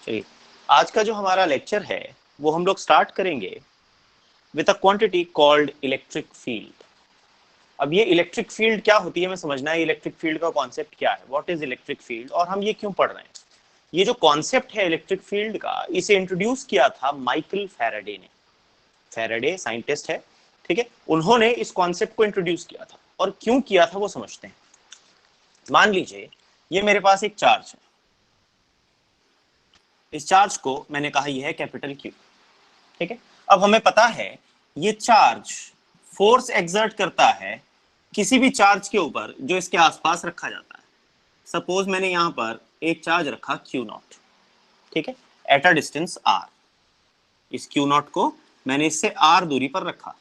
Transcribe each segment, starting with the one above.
चलिए, आज का जो हमारा लेक्चर है वो हम लोग स्टार्ट करेंगे with a quantity called electric field. अब ये इलेक्ट्रिक फील्ड क्या होती है हमें समझना है, इलेक्ट्रिक फील्ड का कॉन्सेप्ट क्या है, व्हाट इज इलेक्ट्रिक फील्ड और हम ये क्यों पढ़ रहे हैं। ये जो कॉन्सेप्ट है इलेक्ट्रिक फील्ड का, इसे इंट्रोड्यूस किया था माइकल फैराडे ने। फैराडे साइंटिस्ट है, ठीक है, उन्होंने इस कॉन्सेप्ट को इंट्रोड्यूस किया था। और क्यों किया था वो समझते हैं। मान लीजिए ये मेरे पास एक चार्ज है, इस चार्ज को मैंने कहा ये है कैपिटल क्यू, ठीक है। अब हमें पता है ये चार्ज फोर्स एक्सर्ट करता है किसी भी चार्ज के ऊपर जो इसके आसपास रखा जाता है। सपोज मैंने यहां पर एक चार्ज रखा Q नॉट, ठीक है, एट अ डिस्टेंस R। इस Q नॉट को मैंने इससे R दूरी पर रखा,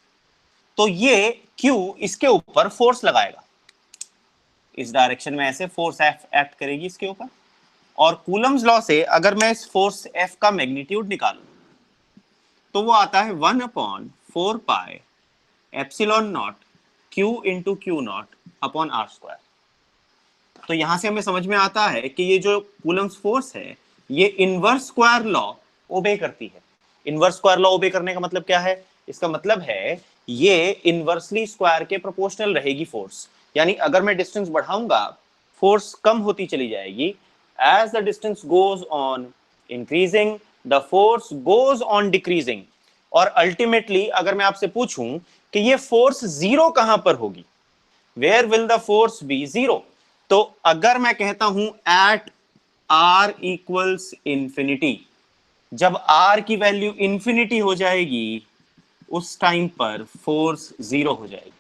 तो ये Q इसके ऊपर फोर्स लगाएगा, इस डायरेक्शन में ऐसे फोर्स एक्ट करेगी इसके ऊपर। और कूलम्स लॉ से अगर मैं इस फोर्स F का मैग्नीट्यूड निकालूं तो वो आता है 1/4 pi epsilon not Q into Q not upon R square. तो यहां से हमें समझ में आता है कि ये जो कूलम्स फोर्स है ये इनवर्स स्क्वायर लॉ ओबे करती है। इनवर्स स्क्वायर लॉ ओबे करने का मतलब क्या है? इसका मतलब है ये इनवर्सली स्क्वायर के प्रोपोर्शनल रहेगी फोर्स। यानी अगर मैं डिस्टेंस बढ़ाऊंगा फोर्स कम होती चली जाएगी। As the distance goes on increasing the force goes on decreasing. और अल्टीमेटली अगर मैं आपसे पूछूं कि ये फोर्स जीरो कहां पर होगी, where will the force be zero, तो अगर मैं कहता हूं एट आर इक्वल्स इंफिनिटी, जब आर की वैल्यू इंफिनिटी हो जाएगी उस टाइम पर फोर्स जीरो हो जाएगी।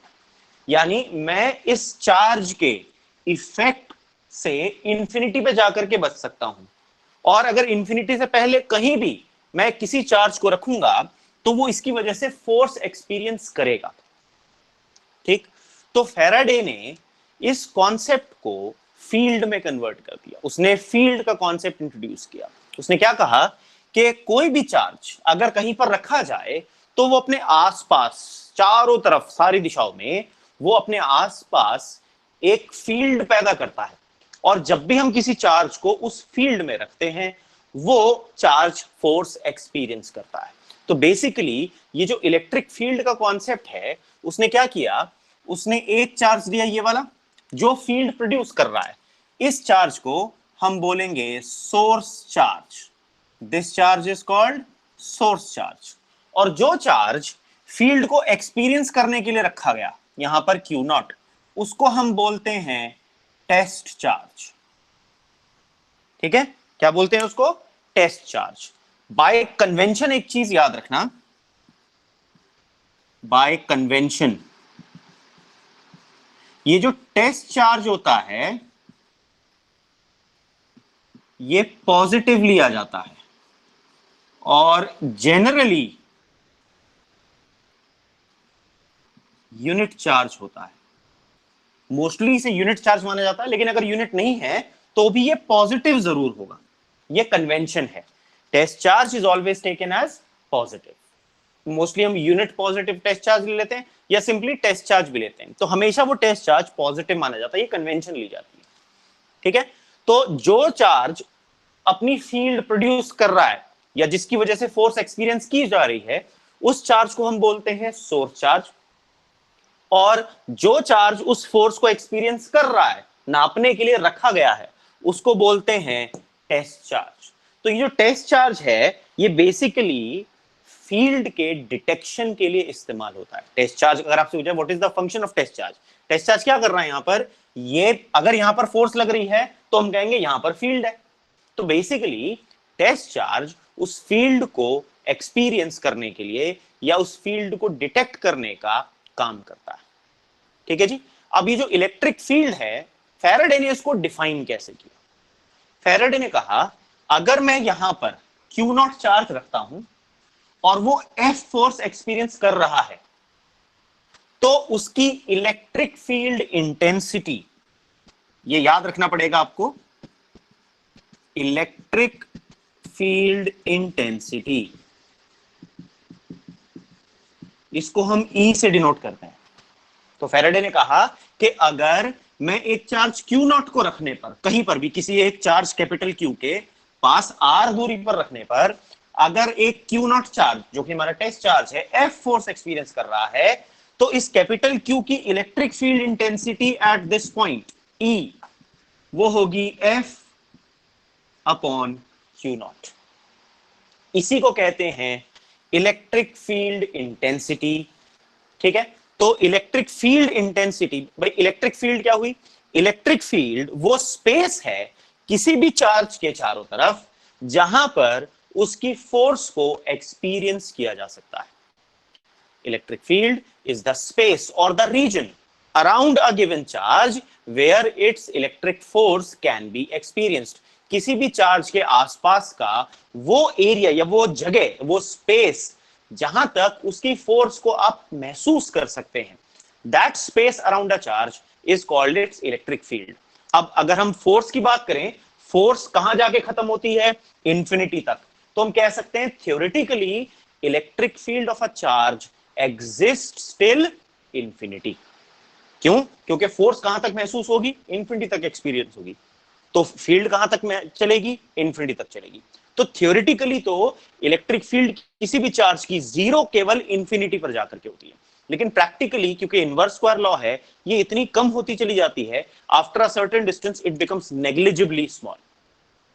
यानी मैं इस चार्ज के इफेक्ट से इंफिनिटी पे जाकर के बच सकता हूं। और अगर इंफिनिटी से पहले कहीं भी मैं किसी चार्ज को रखूंगा तो वो इसकी वजह से फोर्स एक्सपीरियंस करेगा, ठीक। तो फैराडे ने इस कॉन्सेप्ट को फील्ड में कन्वर्ट कर दिया। उसने फील्ड का कॉन्सेप्ट इंट्रोड्यूस किया। उसने क्या कहा कि कोई भी चार्ज अगर कहीं पर रखा जाए तो वो अपने आसपास चारों तरफ सारी दिशाओं में वो अपने आसपास एक फील्ड पैदा करता है। और जब भी हम किसी चार्ज को उस फील्ड में रखते हैं वो चार्ज फोर्स एक्सपीरियंस करता है। तो बेसिकली ये जो इलेक्ट्रिक फील्ड का कॉन्सेप्ट है उसने क्या किया, उसने एक चार्ज दिया ये वाला जो फील्ड प्रोड्यूस कर रहा है। इस चार्ज को हम बोलेंगे source charge. This charge is called source charge. और जो चार्ज फील्ड को एक्सपीरियंस करने के लिए रखा गया यहां पर Q नॉट, उसको हम बोलते हैं टेस्ट चार्ज, ठीक है। क्या बोलते हैं उसको? Test charge. बाय कन्वेंशन एक चीज याद रखना, बाय कन्वेंशन ये जो टेस्ट चार्ज होता है ये पॉजिटिव लिया जाता है और जनरली यूनिट चार्ज होता है। मोस्टली इसे यूनिट चार्ज माना जाता है, लेकिन अगर यूनिट नहीं है तो भी ये पॉजिटिव जरूर होगा। ये कन्वेंशन है। Test charge is always taken as positive. Mostly हम यूनिट पॉजिटिव टेस्ट चार्ज ले लेते हैं या सिंपली टेस्ट चार्ज भी लेते हैं, तो हमेशा वो टेस्ट चार्ज पॉजिटिव माना जाता है। ये कन्वेंशन ली जाती है, ठीक है। तो जो चार्ज अपनी फील्ड प्रोड्यूस कर रहा है या जिसकी वजह से फोर्स एक्सपीरियंस की जा रही है उस चार्ज को हम बोलते हैं सोर्स चार्ज। और जो चार्ज उस फोर्स को एक्सपीरियंस कर रहा है, नापने के लिए रखा गया है, उसको बोलते हैं टेस्ट चार्ज। तो ये जो टेस्ट चार्ज है ये बेसिकली फील्ड के डिटेक्शन के लिए इस्तेमाल होता है। टेस्ट चार्ज अगर आपसे पूछे what is the function of test charge, test charge क्या कर रहा है यहां पर, ये अगर यहां पर फोर्स लग रही है तो हम कहेंगे यहां पर फील्ड है। तो बेसिकली टेस्ट चार्ज उस फील्ड को एक्सपीरियंस करने के लिए या उस फील्ड को डिटेक्ट करने का काम करता है, ठीक है जी। अब ये जो इलेक्ट्रिक फील्ड है फैराडे ने इसको डिफाइन कैसे किया? फैराडे ने कहा अगर मैं यहां पर Q नॉट चार्ज रखता हूं और वो F फोर्स एक्सपीरियंस कर रहा है तो उसकी इलेक्ट्रिक फील्ड इंटेंसिटी, ये याद रखना पड़ेगा आपको, इलेक्ट्रिक फील्ड इंटेंसिटी, इसको हम E से डिनोट करते हैं। तो फैराडे ने कहा कि अगर मैं एक चार्ज Q नॉट को रखने पर कहीं पर भी किसी एक चार्ज कैपिटल Q के पास r दूरी पर रखने पर अगर एक Q नॉट चार्ज जो कि हमारा टेस्ट चार्ज है F फोर्स एक्सपीरियंस कर रहा है, तो इस कैपिटल Q की electric field intensity at this point E वो होगी F अपॉन Q नॉट। इसी को कहते हैं इलेक्ट्रिक फील्ड इंटेंसिटी। ठीक है, तो इलेक्ट्रिक फील्ड इंटेंसिटी, भाई इलेक्ट्रिक फील्ड क्या हुई? इलेक्ट्रिक फील्ड वो स्पेस है किसी भी चार्ज के चारों तरफ जहां पर उसकी फोर्स को एक्सपीरियंस किया जा सकता है। Electric field is the space और the region around a given charge where its electric force can be experienced. किसी भी चार्ज के आसपास का वो एरिया या वो जगह, वो स्पेस जहां तक उसकी फोर्स को आप महसूस कर सकते हैं, that space around a charge is called its electric field. अब अगर हम फोर्स की बात करें, फोर्स कहां जाके खत्म होती है? इंफिनिटी तक। तो हम कह सकते हैं theoretically electric field of a charge exist till infinity. क्यों? क्योंकि फोर्स कहां तक महसूस होगी? इंफिनिटी तक एक्सपीरियंस होगी। तो फील्ड कहां तक में चलेगी? इंफिनिटी तक चलेगी। तो थ्योरेटिकली तो इलेक्ट्रिक फील्ड किसी भी चार्ज की जीरो केवल इंफिनिटी पर जाकर के होती है, लेकिन प्रैक्टिकली क्योंकि इनवर्स स्क्वायर लॉ है, ये इतनी कम होती चली जाती है, after a certain distance it becomes negligibly small.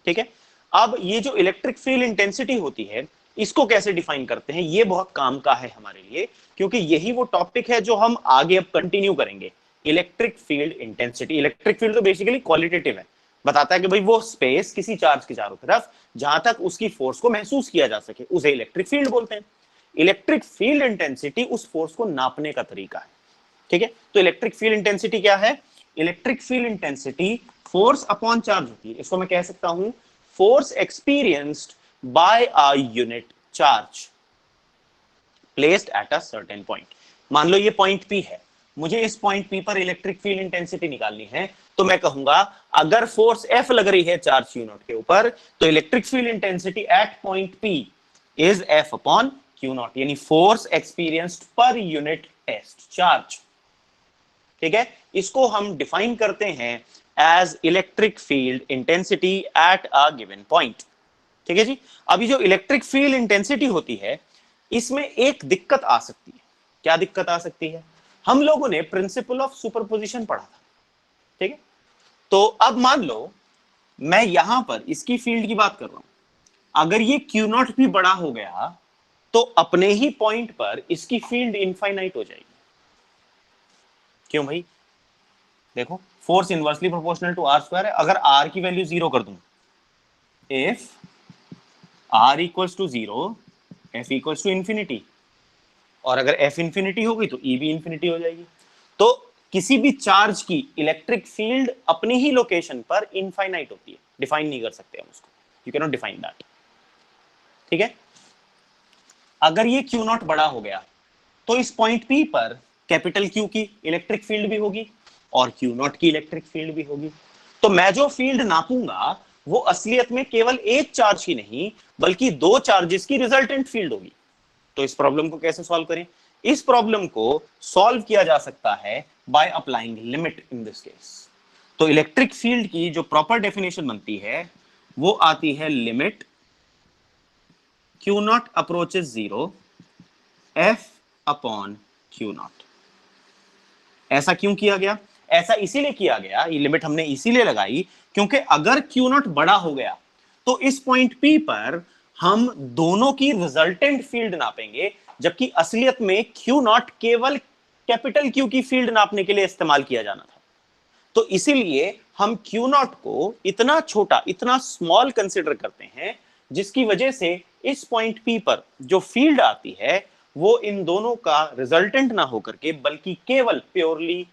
ठीक है, अब ये जो इलेक्ट्रिक फील्ड इंटेंसिटी होती है, इसको कैसे डिफाइन करते हैं, ये बहुत काम का है हमारे लिए, क्योंकि यही वो टॉपिक है जो हम आगे अब कंटिन्यू करेंगे। Electric field intensity, electric field तो बेसिकली क्वालिटेटिव है, बताता है कि भाई वो स्पेस किसी चार्ज के चारों तरफ जहां तक उसकी फोर्स को महसूस किया जा सके, उसे इलेक्ट्रिक फील्ड बोलते हैं। इलेक्ट्रिक फील्ड इंटेंसिटी उस फोर्स को नापने का तरीका है। ठीक है, तो इलेक्ट्रिक फील्ड इंटेंसिटी क्या है? Electric field intensity force upon charge होती है। इसको मैं कह सकता हूं force experienced bye a unit charge placed at a certain point. मान लो ये पॉइंट P है, मुझे इस पॉइंट P पर इलेक्ट्रिक फील्ड इंटेंसिटी निकालनी है, तो मैं कहूंगा अगर फोर्स F लग रही है चार्ज Q नॉट के ऊपर, तो electric field intensity at point P is F upon Q naught, यानी force experienced per unit test charge. ठीक है, इसको हम डिफाइन करते हैं as electric field intensity at a given point. ठीक है जी, अभी जो इलेक्ट्रिक फील्ड इंटेंसिटी होती है, इसमें एक दिक्कत आ सकती है। क्या दिक्कत आ सकती है? हम लोगों ने प्रिंसिपल ऑफ सुपरपोजिशन पढ़ा था। ठीक है, तो अब मान लो मैं यहां पर इसकी फील्ड की बात कर रहा हूं, अगर ये Q नॉट भी बड़ा हो गया तो अपने ही पॉइंट पर इसकी फील्ड इनफाइनाइट हो जाएगी। क्यों भाई? देखो, force inversely proportional to R square है। अगर आर की वैल्यू 0 कर दूं, if R equals to 0 F equals to infinity, और अगर एफ इंफिनिटी होगी तो ई भी इंफिनिटी हो जाएगी। तो किसी भी चार्ज की इलेक्ट्रिक फील्ड अपनी ही लोकेशन पर इनफाइनाइट होती है, डिफाइन नहीं कर सकते हम उसको, you can not define that. ठीक है, अगर ये Q नॉट बड़ा हो गया तो इस पॉइंट P पर कैपिटल Q की इलेक्ट्रिक फील्ड भी होगी और Q नॉट की इलेक्ट्रिक फील्ड भी होगी। तो मैं जो फील्ड नापूंगा वो असलियत में केवल एक चार्ज की नहीं बल्कि दो चार्जेस की रिजल्टेंट फील्ड होगी। तो इस प्रॉब्लम को कैसे सॉल्व करें? इस प्रॉब्लम को सॉल्व किया जा सकता है by applying limit in this case. तो इलेक्ट्रिक फील्ड की जो प्रॉपर डेफिनेशन बनती है वो आती है limit Q not approaches 0 F upon Q not. ऐसा क्यों किया गया? ऐसा इसीलिए किया गया, ये लिमिट हमने इसीलिए लगाई क्योंकि अगर Q नॉट बड़ा हो गया तो इस पॉइंट P पर हम दोनों की रिजल्टेंट फील्ड नापेंगे, जबकि असलियत में Q नॉट केवल कैपिटल Q की फील्ड नापने के लिए इस्तेमाल किया जाना था। तो इसीलिए हम Q नॉट को इतना छोटा, इतना स्मॉल कंसिडर करते हैं, जिसकी वजह से इस पॉइंट P पर जो फील्ड आती है वो इन दोनों का रिजल्टेंट ना होकर के बल्कि केवल प्योरली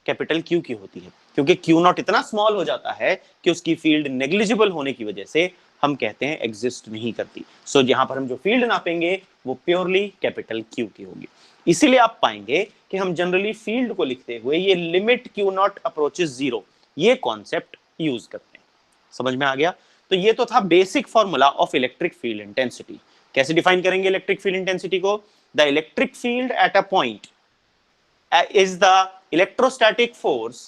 कैपिटल Q की होती है, क्योंकि Q नॉट इतना स्मॉल हो जाता है कि उसकी फील्ड नेग्लिजिबल होने की वजह से हम कहते हैं एग्जिस्ट नहीं करती। सो यहां पर हम जो फील्ड नापेंगे वो प्योरली कैपिटल Q की होगी। इसीलिए आप पाएंगे कि हम जनरली फील्ड को लिखते हुए ये लिमिट Q नॉट अप्रोचेस 0 ये कॉन्सेप्ट यूज करते हैं। समझ में आ गया? तो ये तो था basic formula of electric field intensity. कैसे डिफाइन करेंगे इलेक्ट्रिक फील्ड इंटेंसिटी को? The electric field at a point is the electrostatic force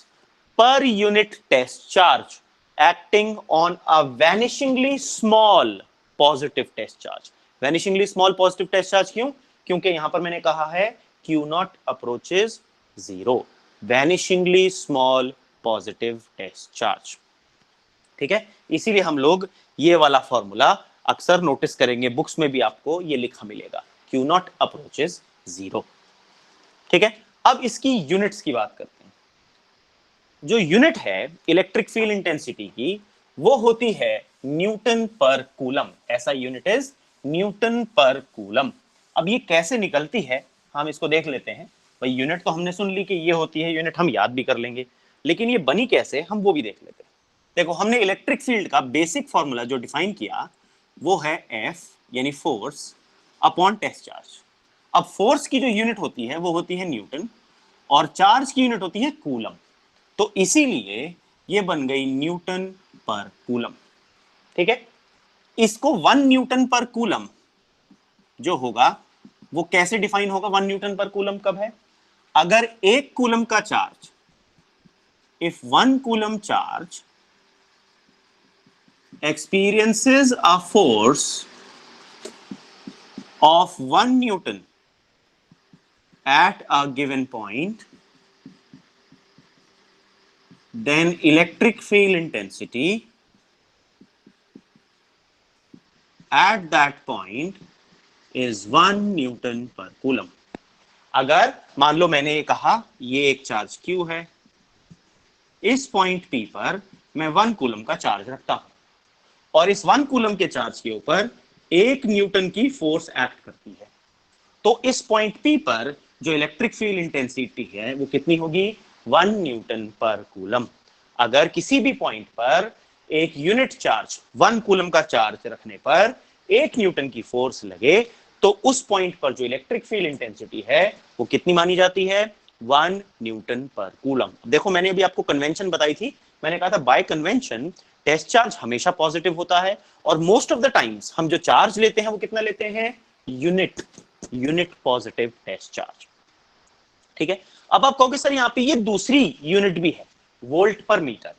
per unit test charge acting on a vanishingly small positive test charge. vanishingly small positive test charge क्यों? क्योंकि यहां पर मैंने कहा है Q naught approaches 0. vanishingly small positive test charge. ठीक है, इसीलिए हम लोग ये वाला फॉर्मूला अक्सर नोटिस करेंगे, बुक्स में भी आपको ये लिखा मिलेगा, Q naught approaches 0. ठीक है, अब इसकी यूनिट्स की बात करते हैं. जो यूनिट है इलेक्ट्रिक फील्ड इंटेंसिटी की, वो होती है न्यूटन पर कूलम. ऐसा यूनिट इज न्यूटन पर कूलम. अब ये कैसे निकलती है हम इसको देख लेते हैं. भाई यूनिट तो हमने सुन ली कि ये होती है, यूनिट हम याद भी कर लेंगे, लेकिन ये बनी कैसे हम वो भी देख लेते हैं. देखो, हमने इलेक्ट्रिक फील्ड का बेसिक फॉर्मूला जो डिफाइन किया वो है F यानी फोर्स अपॉन टेस्ट चार्ज. अब फोर्स की जो यूनिट होती है वो होती है न्यूटन और चार्ज की यूनिट होती है कूलम. तो इसीलिए ये बन गई न्यूटन पर कूलम. ठीक है, इसको 1 न्यूटन पर कूलम जो होगा वो कैसे डिफाइन होगा. 1 न्यूटन पर कूलम कब है? अगर 1 कूलम का charge, if 1 coulomb charge experiences a force of 1 Newton at a given point, then electric field intensity at that point is 1 Newton per coulomb. अगर मान लो मैंने ये कहा ये एक चार्ज Q है, इस पॉइंट P पर मैं 1 कूलम का चार्ज रखता हूं और इस 1 कूलम के चार्ज के ऊपर 1 न्यूटन की फोर्स एक्ट करती है. तो इस पॉइंट P पर जो इलेक्ट्रिक फील्ड इंटेंसिटी है वो कितनी होगी? 1 न्यूटन पर कूलम. अगर किसी भी पॉइंट पर एक यूनिट चार्ज 1 कूलम का चार्ज रखने पर 1 न्यूटन की फोर्स लगे तो उस पॉइंट पर जो इलेक्ट्रिक फील्ड इंटेंसिटी है वो कितनी मानी जाती है? 1 न्यूटन पर कूलम. देखो, मैंने अभी आपको कन्वेंशन बताई थी. मैंने कहा था बाय कन्वेंशन टेस्ट चार्ज हमेशा पॉजिटिव होता है और मोस्ट ऑफ द टाइम्स हम जो चार्ज लेते हैं वो कितना लेते हैं? Unit positive test charge. ठीक है, अब आप कहोगे सर यहाँ पे ये दूसरी यूनिट भी है, वोल्ट पर मीटर.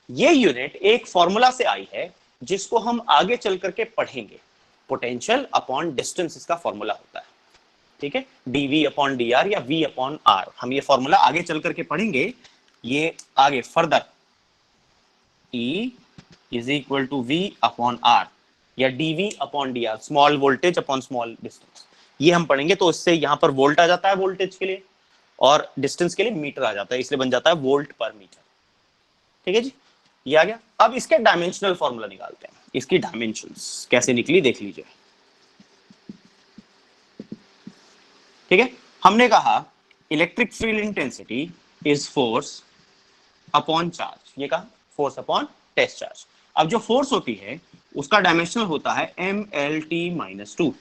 ये यूनिट एक फॉर्मूला से आई है जिसको हम आगे चल करके पढ़ेंगे. पोटेंशियल अपॉन डिस्टेंस इसका फॉर्मूला होता है. ठीक है, dv अपॉन dr या v अपॉन r. हम ये फॉर्मूला आगे चल करके पढ़ेंगे. ये आगे further E is equal to v upon r या dv upon dr, small voltage upon small distance, ये हम पढ़ेंगे. तो इससे यहां पर वोल्ट आ जाता है वोल्टेज के लिए और डिस्टेंस के लिए मीटर आ जाता है, इसलिए बन जाता है वोल्ट पर मीटर. ठीक है जी, ये आ गया. अब इसके डायमेंशनल फॉर्मूला निकालते हैं. इसकी डायमेंशंस कैसे निकली देख लीजिए. ठीक है, हमने कहा electric field intensity is force upon charge. ये कहा फोर्स अपॉन टेस्ट चार्ज. अब जो फोर्स होती है उसका डायमेंशनल होता है mlt-2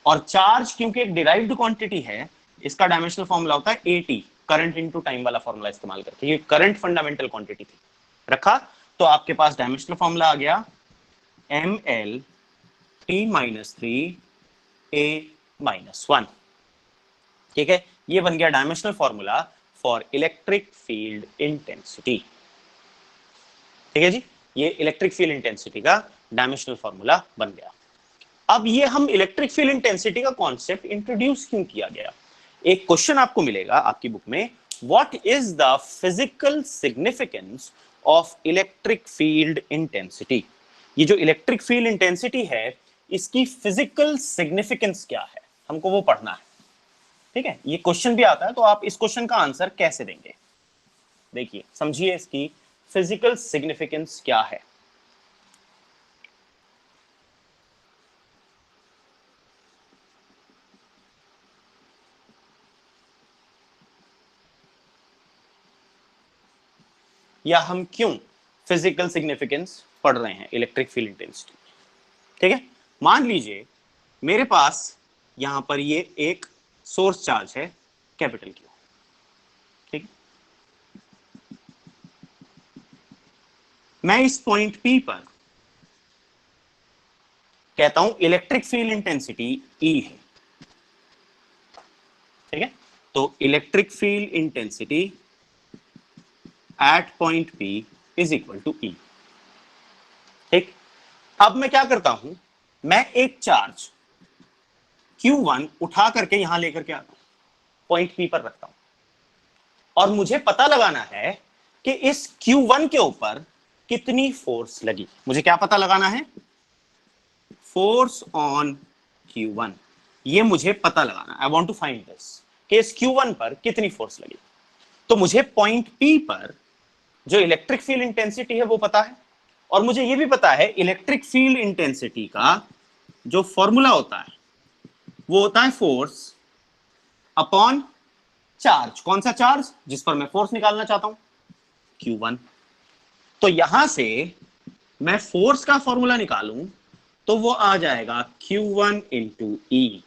और चार्ज क्योंकि एक डिराइव्ड क्वांटिटी है इसका डायमेंशनल फॉर्मूला होता है at, करंट इनटू टाइम वाला फॉर्मूला इस्तेमाल करके. ये करंट फंडामेंटल क्वांटिटी थी रखा, तो आपके पास डायमेंशनल फॉर्मूला आ गया mlt-3a-1. ठीक है, ये बन गया dimensional formula for electric field intensity. ठीक है जी, ये इलेक्ट्रिक फील्ड इंटेंसिटी का डायमेंशनल फॉर्मूला बन गया. अब ये हम इलेक्ट्रिक फील्ड इंटेंसिटी का कॉन्सेप्ट इंट्रोड्यूस क्यों किया गया? एक क्वेश्चन आपको मिलेगा आपकी बुक में, what is the physical significance of electric field intensity. ये जो इलेक्ट्रिक फील्ड इंटेंसिटी है इसकी फिजिकल सिग्निफिकेंस क्या है, हमको वो पढ़ना है. ठीक है, ये क्वेश्चन भी आता है, तो आप इस क्वेश्चन का आंसर कैसे देंगे? देखिए, समझिए इसकी फिजिकल सिग्निफिकेंस क्या है. या हम क्यों फिजिकल सिग्निफिकेंस पढ़ रहे हैं इलेक्ट्रिक फील्ड इंटेंसिटी. ठीक है, मान लीजिए मेरे पास यहां पर ये एक सोर्स चार्ज है कैपिटल Q. ठीक, मैं इस पॉइंट P पर कहता हूं इलेक्ट्रिक फील्ड इंटेंसिटी E है. ठीक है, तो electric field intensity at point P is equal to E. ठीक, अब मैं क्या करता हूं, मैं एक चार्ज Q1 उठा करके यहां लेकर के आता हूं, पॉइंट P पर रखता हूं, और मुझे पता लगाना है कि इस Q1 के ऊपर कितनी फोर्स लगी। मुझे क्या पता लगाना है, फोर्स ऑन Q1, ये मुझे पता लगाना, I want to find this, कि इस Q1 पर कितनी फोर्स लगी। तो मुझे पॉइंट P पर जो इलेक्ट्रिक फील्ड इंटेंसिटी है वो पता है, और मुझे ये भी पता है इलेक्ट्रिक फील्ड इंटेंसिटी का जो फॉर्मूला होता है वो होता है फोर्स अपॉन चार्ज। कौन सा चार्ज, जिस पर मैं फोर्स निकालना चाहता हूं, Q1। तो यहां से मैं फोर्स का फॉर्मूला निकालूं तो वो आ जाएगा Q1 इंटू E।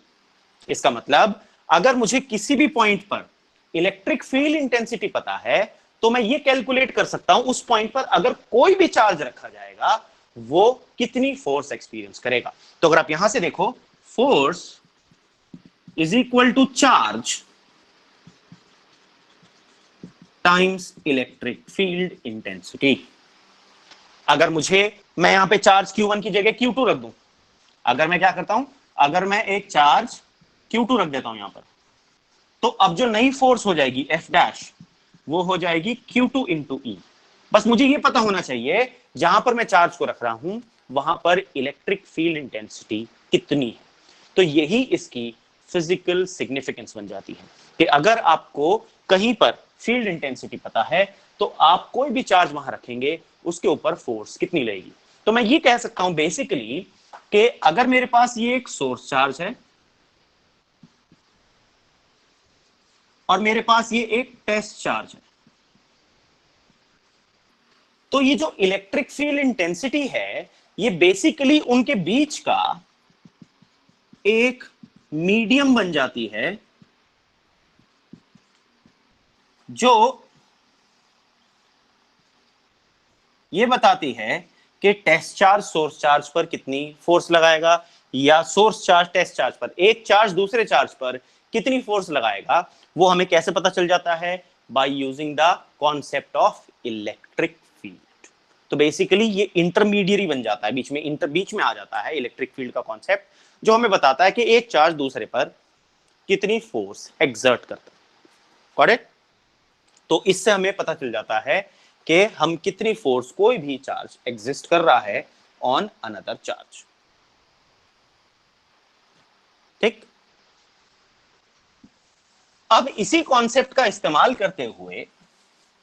इसका मतलब अगर मुझे किसी भी पॉइंट पर इलेक्ट्रिक फील्ड इंटेंसिटी पता है तो मैं ये कैलकुलेट कर सकता हूं उस पॉइंट पर अगर कोई भी चार्ज रखा जाएगा वो कितनी फोर्स एक्सपीरियंस करेगा। तो अगर आप यहां से देखो, force is equal to charge times electric field intensity. अगर मैं यहां पे चार्ज Q1 की जगह Q2 रख दूं, अगर मैं क्या करता हूं, अगर मैं एक चार्ज Q2 रख देता हूं यहां पर, तो अब जो नई फोर्स हो जाएगी F डैश, वो हो जाएगी Q2 इंटू E। बस मुझे ये पता होना चाहिए जहां पर मैं चार्ज को रख रहा हूं वहां पर इलेक्ट्रिक फील्ड इंटेंसिटी कितनी है। तो यही इसकी फिजिकल सिग्निफिकेंस बन जाती है कि अगर आपको कहीं पर फील्ड इंटेंसिटी पता है तो आप कोई भी चार्ज वहां रखेंगे उसके ऊपर फोर्स कितनी लगेगी। तो मैं ये कह सकता हूं बेसिकली कि अगर मेरे पास ये एक सोर्स चार्ज है और मेरे पास ये एक टेस्ट चार्ज है, तो ये जो इलेक्ट्रिक फील्ड इंटेंसिटी है ये बेसिकली उनके बीच का एक मीडियम बन जाती है जो ये बताती है कि टेस्ट चार्ज सोर्स चार्ज पर कितनी फोर्स लगाएगा या सोर्स चार्ज टेस्ट चार्ज पर, एक चार्ज दूसरे चार्ज पर कितनी फोर्स लगाएगा। वो हमें कैसे पता चल जाता है, by using the concept of electric field. तो बेसिकली ये इंटरमीडियरी बन जाता है, बीच में आ जाता है इलेक्ट्रिक फील्ड का कॉन्सेप्ट, जो हमें बताता है कि एक चार्ज दूसरे पर कितनी फोर्स एक्सर्ट करता है। Got it? तो इससे हमें पता चल जाता है कि हम कितनी फोर्स, कोई भी चार्ज एग्जिस्ट कर रहा है ऑन अनदर चार्ज। ठीक, अब इसी कॉन्सेप्ट का इस्तेमाल करते हुए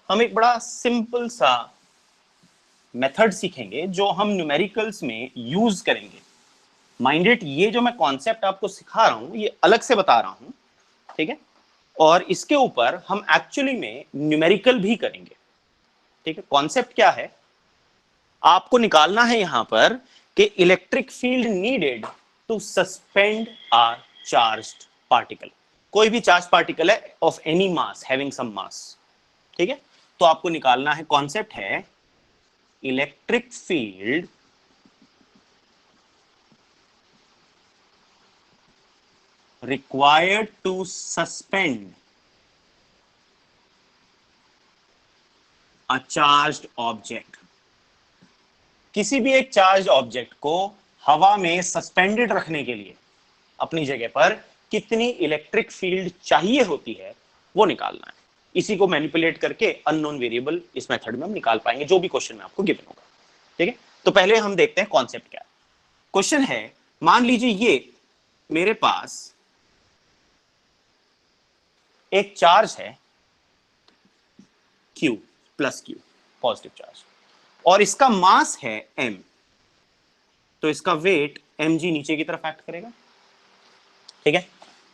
हम एक बड़ा सिंपल सा मेथड सीखेंगे जो हम न्यूमेरिकल्स में यूज करेंगे। माइंडेड, ये जो मैं कॉन्सेप्ट आपको सिखा रहा हूं ये अलग से बता रहा हूं, ठीक है, और इसके ऊपर हम एक्चुअली में न्यूमेरिकल भी करेंगे। ठीक है, कॉन्सेप्ट क्या है, आपको निकालना है यहां पर कि electric field needed to suspend a charged particle. कोई भी चार्ज पार्टिकल है of any mass, having some mass, ठीक है, तो आपको निकालना है, कॉन्सेप्ट है electric field required to suspend a charged object। किसी भी एक चार्ज ऑब्जेक्ट को हवा में सस्पेंडेड रखने के लिए अपनी जगह पर कितनी इलेक्ट्रिक फील्ड चाहिए होती है वो निकालना है। इसी को मैनिपुलेट करके अननोन वेरिएबल इस मेथड में हम निकाल पाएंगे जो भी क्वेश्चन में आपको गिवन होगा। ठीक है, तो पहले हम देखते हैं कॉन्सेप्ट क्या है। क्वेश्चन है, मान लीजिए ये मेरे पास एक चार्ज है Q plus Q, positive charge, और इसका मास है M, तो इसका वेट mg नीचे की तरफ एक्ट करेगा। ठीक है,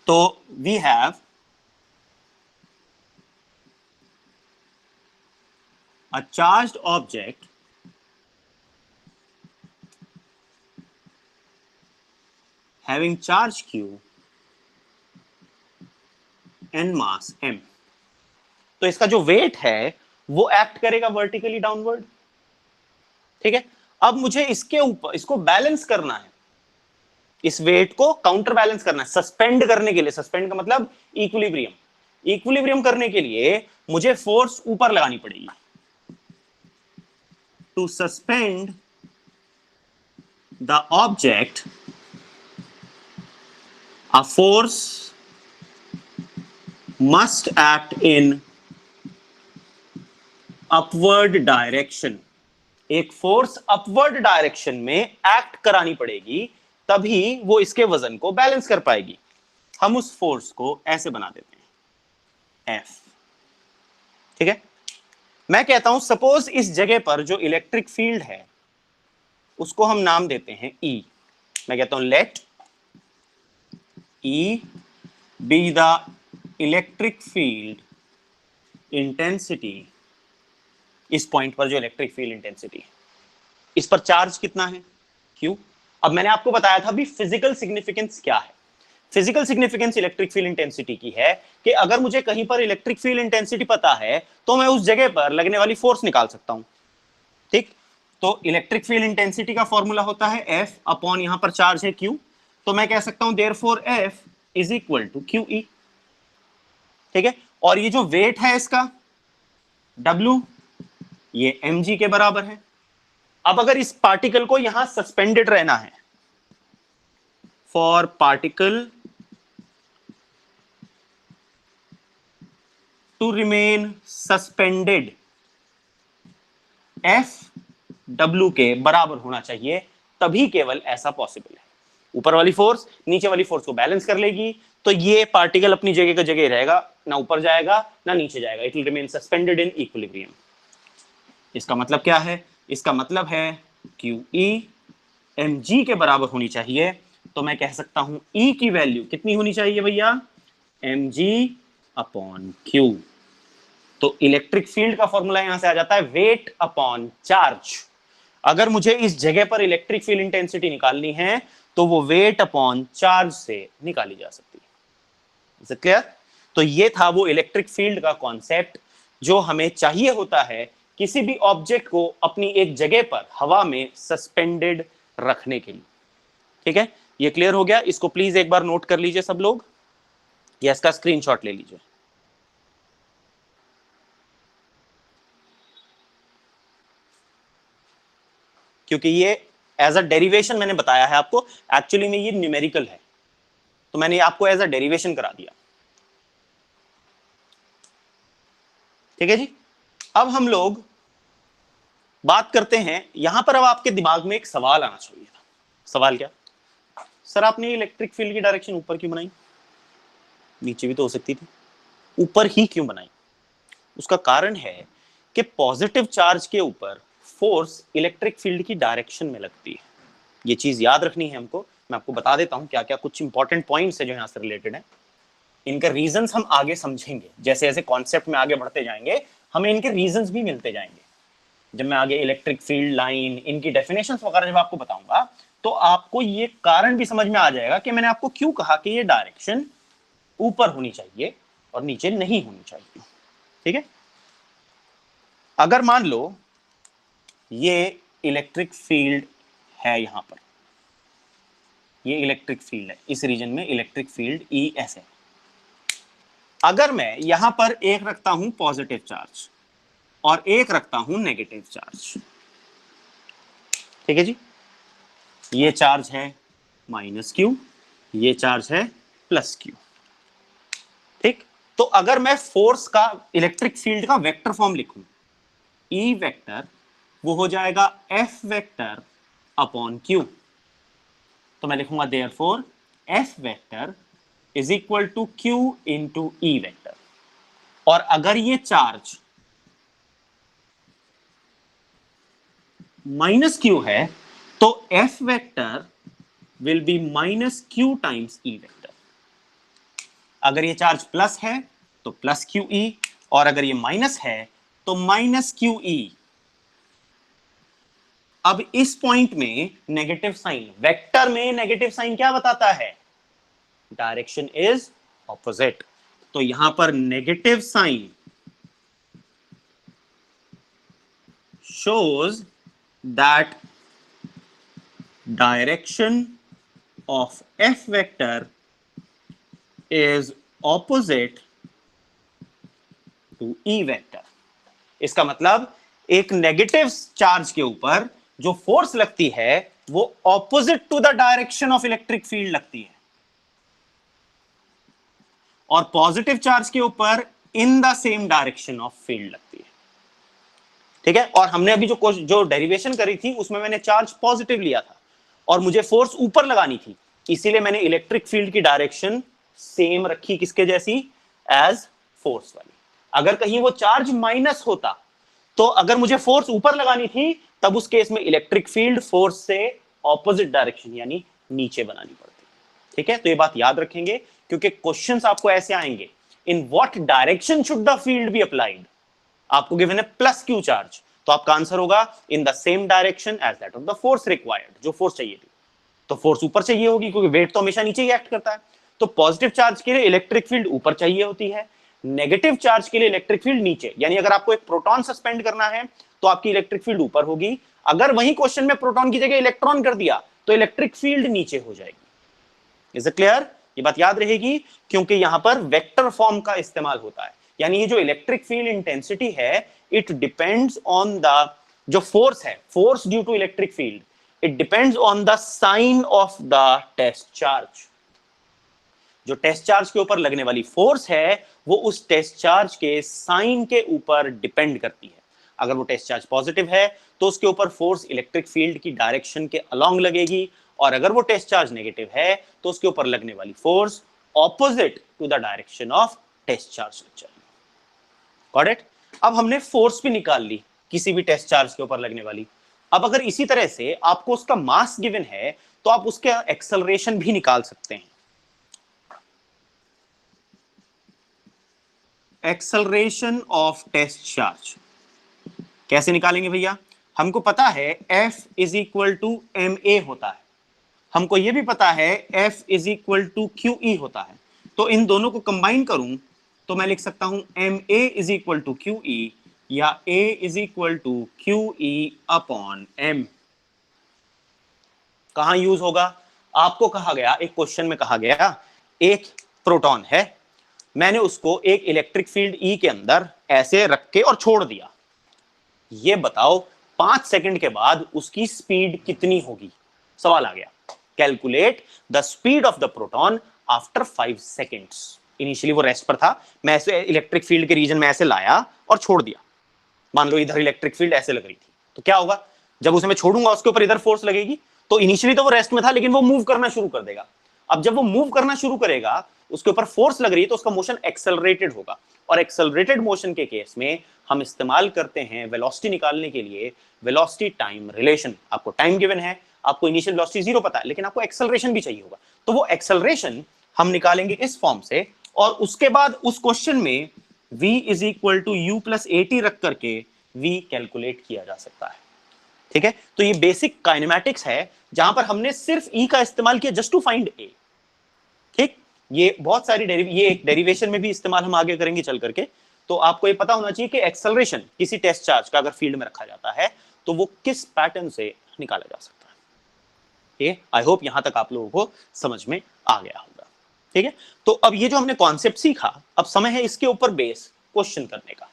तो we have a charged object having charge Q and mass M। तो इसका जो वेट है वो एक्ट करेगा वर्टिकली डाउनवर्ड। ठीक है, अब मुझे इसके ऊपर इसको बैलेंस करना है, इस वेट को काउंटर बैलेंस करना है, सस्पेंड करने के लिए। सस्पेंड का मतलब इक्विलिब्रियम, इक्विलिब्रियम करने के लिए मुझे फोर्स ऊपर लगानी पड़ेगी। To suspend the object a force must act in upward direction। एक फोर्स अपवर्ड डायरेक्शन में एक्ट करानी पड़ेगी, तभी वो इसके वजन को बैलेंस कर पाएगी। हम उस फोर्स को ऐसे बना देते हैं F। ठीक है, मैं कहता हूं सपोज इस जगह पर जो इलेक्ट्रिक फील्ड है उसको हम नाम देते हैं E। मैं कहता हूं let E be the electric field intensity. इस पॉइंट पर जो इलेक्ट्रिक फील्ड इंटेंसिटी है, इस पर चार्ज कितना है Q। अब मैंने आपको बताया था भी फिजिकल सिग्निफिकेंस क्या है। Physical significance electric field intensity की है कि अगर मुझे कहीं पर इलेक्ट्रिक फील्ड इंटेंसिटी पता है तो मैं उस जगह पर लगने वाली फोर्स निकाल सकता हूं। ठीक, तो इलेक्ट्रिक फील्ड इंटेंसिटी का फॉर्मूला होता है F अपॉन यहां पर चार्ज है Q। तो मैं कह सकता हूं therefore F is equal to QE। ठीक है, और ये जो वेट है इसका W, ये mg के बराबर है। अब अगर इस पार्टिकल को यहां सस्पेंडेड रहना है, for particle to remain suspended, F W के बराबर होना चाहिए, तभी केवल ऐसा पॉसिबल है। ऊपर वाली फोर्स नीचे वाली फोर्स को बैलेंस कर लेगी, तो ये पार्टिकल अपनी जगह का जगह रहेगा, ना ऊपर जाएगा ना नीचे जाएगा। It will remain suspended in equilibrium. इसका मतलब क्या है? इसका मतलब है QE mg के बराबर होनी चाहिए। तो मैं कह सकता हूं E की वैल्यू कितनी होनी चाहिए भैया? mg upon Q। तो इलेक्ट्रिक फील्ड का फॉर्मूला यहां से आ जाता है वेट अपॉन चार्ज। अगर मुझे इस जगह पर इलेक्ट्रिक फील्ड इंटेंसिटी निकालनी है तो वो वेट अपॉन चार्ज से निकाली जा सकती है। Is it clear? तो ये था वो इलेक्ट्रिक फील्ड का कॉन्सेप्ट जो हमें चाहिए होता है किसी भी ऑब्जेक्ट को अपनी एक जगह पर हवा में सस्पेंडेड रखने के लिए। ठीक है, ये क्लियर हो गया? इसको प्लीज एक बार नोट कर लीजिए सब लोग, या इसका स्क्रीनशॉट ले लीजिए। क्योंकि ये एज अ डेरिवेशन मैंने बताया है आपको, एक्चुअली में ये न्यूमेरिकल है, तो मैंने आपको एज अ डेरिवेशन करा दिया। ठीक है जी, अब हम लोग बात करते हैं यहां पर। अब आपके दिमाग में एक सवाल आना चाहिए। सवाल क्या? सर आपने इलेक्ट्रिक फील्ड की डायरेक्शन ऊपर क्यों बनाई? नीचे भी तो हो सकती थी, ऊपर ही क्यों बनाई? उसका कारण है कि पॉजिटिव चार्ज के ऊपर फोर्स इलेक्ट्रिक फील्ड की डायरेक्शन में लगती है। ये चीज याद रखनी है हमको। मैं आपको बता देता हूं क्या क्या कुछ इंपॉर्टेंट पॉइंट्स है जो यहां से रिलेटेड है। इनका रीजंस हम आगे समझेंगे, जैसे जैसे कॉन्सेप्ट में आगे बढ़ते जाएंगे हमें इनके रीजंस भी मिलते जाएंगे। जब मैं आगे इलेक्ट्रिक फील्ड लाइन इनकी डेफिनेशंस वगैरह जब आपको बताऊंगा तो आपको ये कारण भी समझ में आ जाएगा कि मैंने आपको क्यों कहा कि ये डायरेक्शन ऊपर होनी चाहिए और नीचे नहीं होनी चाहिए। ठीक है, अगर मान लो ये इलेक्ट्रिक फील्ड है, यहां पर ये इलेक्ट्रिक फील्ड है, इस रीजन में इलेक्ट्रिक फील्ड ES है। अगर मैं यहां पर एक रखता हूं पॉजिटिव चार्ज और एक रखता हूं नेगेटिव चार्ज, ठीक है जी, ये चार्ज है -Q, ये चार्ज है +Q। ठीक, तो अगर मैं फोर्स का इलेक्ट्रिक फील्ड का वेक्टर फॉर्म लिखूं, E वेक्टर, वो हो जाएगा F वेक्टर अपॉन Q। तो मैं लिखूंगा therefore F vector is equal to Q into E vector. और अगर ये चार्ज -Q है तो F vector will be -Q times E vector. अगर ये चार्ज प्लस है तो +QE, और अगर ये माइनस है तो -QE। अब इस पॉइंट में नेगेटिव साइन, वेक्टर में नेगेटिव साइन क्या बताता है? Direction is opposite. तो यहां पर negative sign shows that direction of F vector is opposite to E vector। इसका मतलब एक नेगेटिव चार्ज के ऊपर जो फोर्स लगती है वो opposite to the direction of electric field लगती है, और पॉजिटिव चार्ज के ऊपर in the same direction of field लगती है। ठीक है, और हमने अभी जो डेरिवेशन करी थी उसमें मैंने चार्ज पॉजिटिव लिया था और मुझे फोर्स ऊपर लगानी थी, इसीलिए मैंने इलेक्ट्रिक फील्ड की डायरेक्शन सेम रखी, किसके जैसी, एज फोर्स वाली। अगर कहीं वो चार्ज माइनस होता तो अगर मुझे फोर्स ऊपर लगानी थी तब उस केस में इलेक्ट्रिक फील्ड फोर्स से ऑपोजिट डायरेक्शन यानी नीचे बनानी पड़ती। ठीक है, तो ये बात याद रखेंगे क्योंकि क्वेश्चंस आपको ऐसे आएंगे, in what direction should the field be applied. आपको गिवन है प्लस क्यू चार्ज, तो आपका आंसर होगा in the same direction as that of the force required, जो फोर्स चाहिए थी। तो फोर्स ऊपर चाहिए होगी क्योंकि वेट तो हमेशा नीचे ही एक्ट करता है। तो पॉजिटिव चार्ज के लिए इलेक्ट्रिक फील्ड ऊपर चाहिए होती है, नेगेटिव चार्ज के लिए इलेक्ट्रिक फील्ड नीचे। यानी अगर आपको एक प्रोटॉन सस्पेंड करना है तो आपकी इलेक्ट्रिक फील्ड ऊपर होगी, अगर वही क्वेश्चन में प्रोटॉन की जगह इलेक्ट्रॉन कर दिया तो इलेक्ट्रिक फील्ड नीचे हो जाएगी। Is it clear? ये बात याद रहेगी क्योंकि यहां पर वेक्टर फॉर्म का इस्तेमाल होता है। यानी ये जो इलेक्ट्रिक फील्ड इंटेंसिटी है इट डिपेंड्स ऑन द, जो फोर्स है, force due to electric field, it depends on the sign of the test charge. जो टेस्ट चार्ज के ऊपर लगने वाली फोर्स है वो उस टेस्ट चार्ज के साइन के ऊपर डिपेंड करती है। अगर वो टेस्ट चार्ज पॉजिटिव है तो उसके ऊपर फोर्स इलेक्ट्रिक फील्ड की डायरेक्शन के अलोंग लगेगी, और अगर वो टेस्ट चार्ज नेगेटिव है तो उसके ऊपर लगने वाली force opposite to the direction of test charge लग जाएगी। Got it? अब हमने फोर्स भी निकाल ली किसी भी टेस्ट चार्ज के ऊपर लगने वाली। अब अगर इसी तरह से आपको उसका मास गिवन है तो आप उसका एक्सेलरेशन भी निकाल सकते हैं। एक्सेलरेशन ऑफ टेस्ट चार्ज कैसे निकालेंगे भैया? हमको पता है F is equal to M A होता है, हमको यह भी पता है F is equal to Q E होता है। तो इन दोनों को कंबाइन करूं तो मैं लिख सकता हूं M A is equal to Q E, या A is equal to Q E upon M. कहां यूज होगा? आपको कहा गया, एक क्वेश्चन में कहा गया एक प्रोटॉन है, मैंने उसको एक इलेक्ट्रिक फील्ड E के अंदर ऐसे रख के और छोड़ दिया। ये बताओ 5 सेकंड के बाद उसकी स्पीड कितनी होगी? सवाल आ गया, calculate the speed of the proton after 5 seconds. Initially वो रेस्ट पर था, मैं ऐसे इलेक्ट्रिक फील्ड के रीजन में ऐसे लाया और छोड़ दिया। मान लो इधर इलेक्ट्रिक फील्ड ऐसे लग रही थी, तो क्या होगा? जब उसे मैं छोड़ूंगा उसके ऊपर इधर फोर्स लगेगी, तो इनिशियली तो वो रेस्ट में था लेकिन वो मूव करना शुरू कर देगा। अब जब वो मूव करना शुरू करेगा, उसके ऊपर फोर्स लग रही है, तो उसका मोशन एक्सेलरेटेड होगा, और एक्सेलरेटेड मोशन के केस में हम इस्तेमाल करते हैं वेलोसिटी निकालने के लिए वेलोसिटी टाइम रिलेशन। आपको टाइम गिवन है, आपको इनिशियल वेलोसिटी 0 पता है, लेकिन आपको एक्सेलरेशन भी चाहिए होगा, तो वो एक्सेलरेशन हम निकालेंगे इस फॉर्म से, और उसके बाद उस क्वेश्चन में v is equal to U plus A T रख करके v कैलकुलेट किया जा सकता है। ठीक है, तो ये बेसिक काइनेमैटिक्स है जहां पर हमने सिर्फ E का इस्तेमाल किया जस्ट टू फाइंड A। ठीक, ये बहुत सारी ये एक डेरिवेशन में भी इस्तेमाल हम आगे करेंगे चल करके। तो आपको ये पता होना चाहिए कि एक्सेलरेशन किसी टेस्ट चार्ज का अगर फील्ड में रखा जाता है तो वो किस पैटर्न से निकाला जा सकता है। ये आई होप यहां तक आप लोगों को समझ में आ गया होगा। ठीक है, तो अब ये जो हमने कॉन्सेप्ट सीखा, अब समय है इसके ऊपर बेस क्वेश्चन करने का।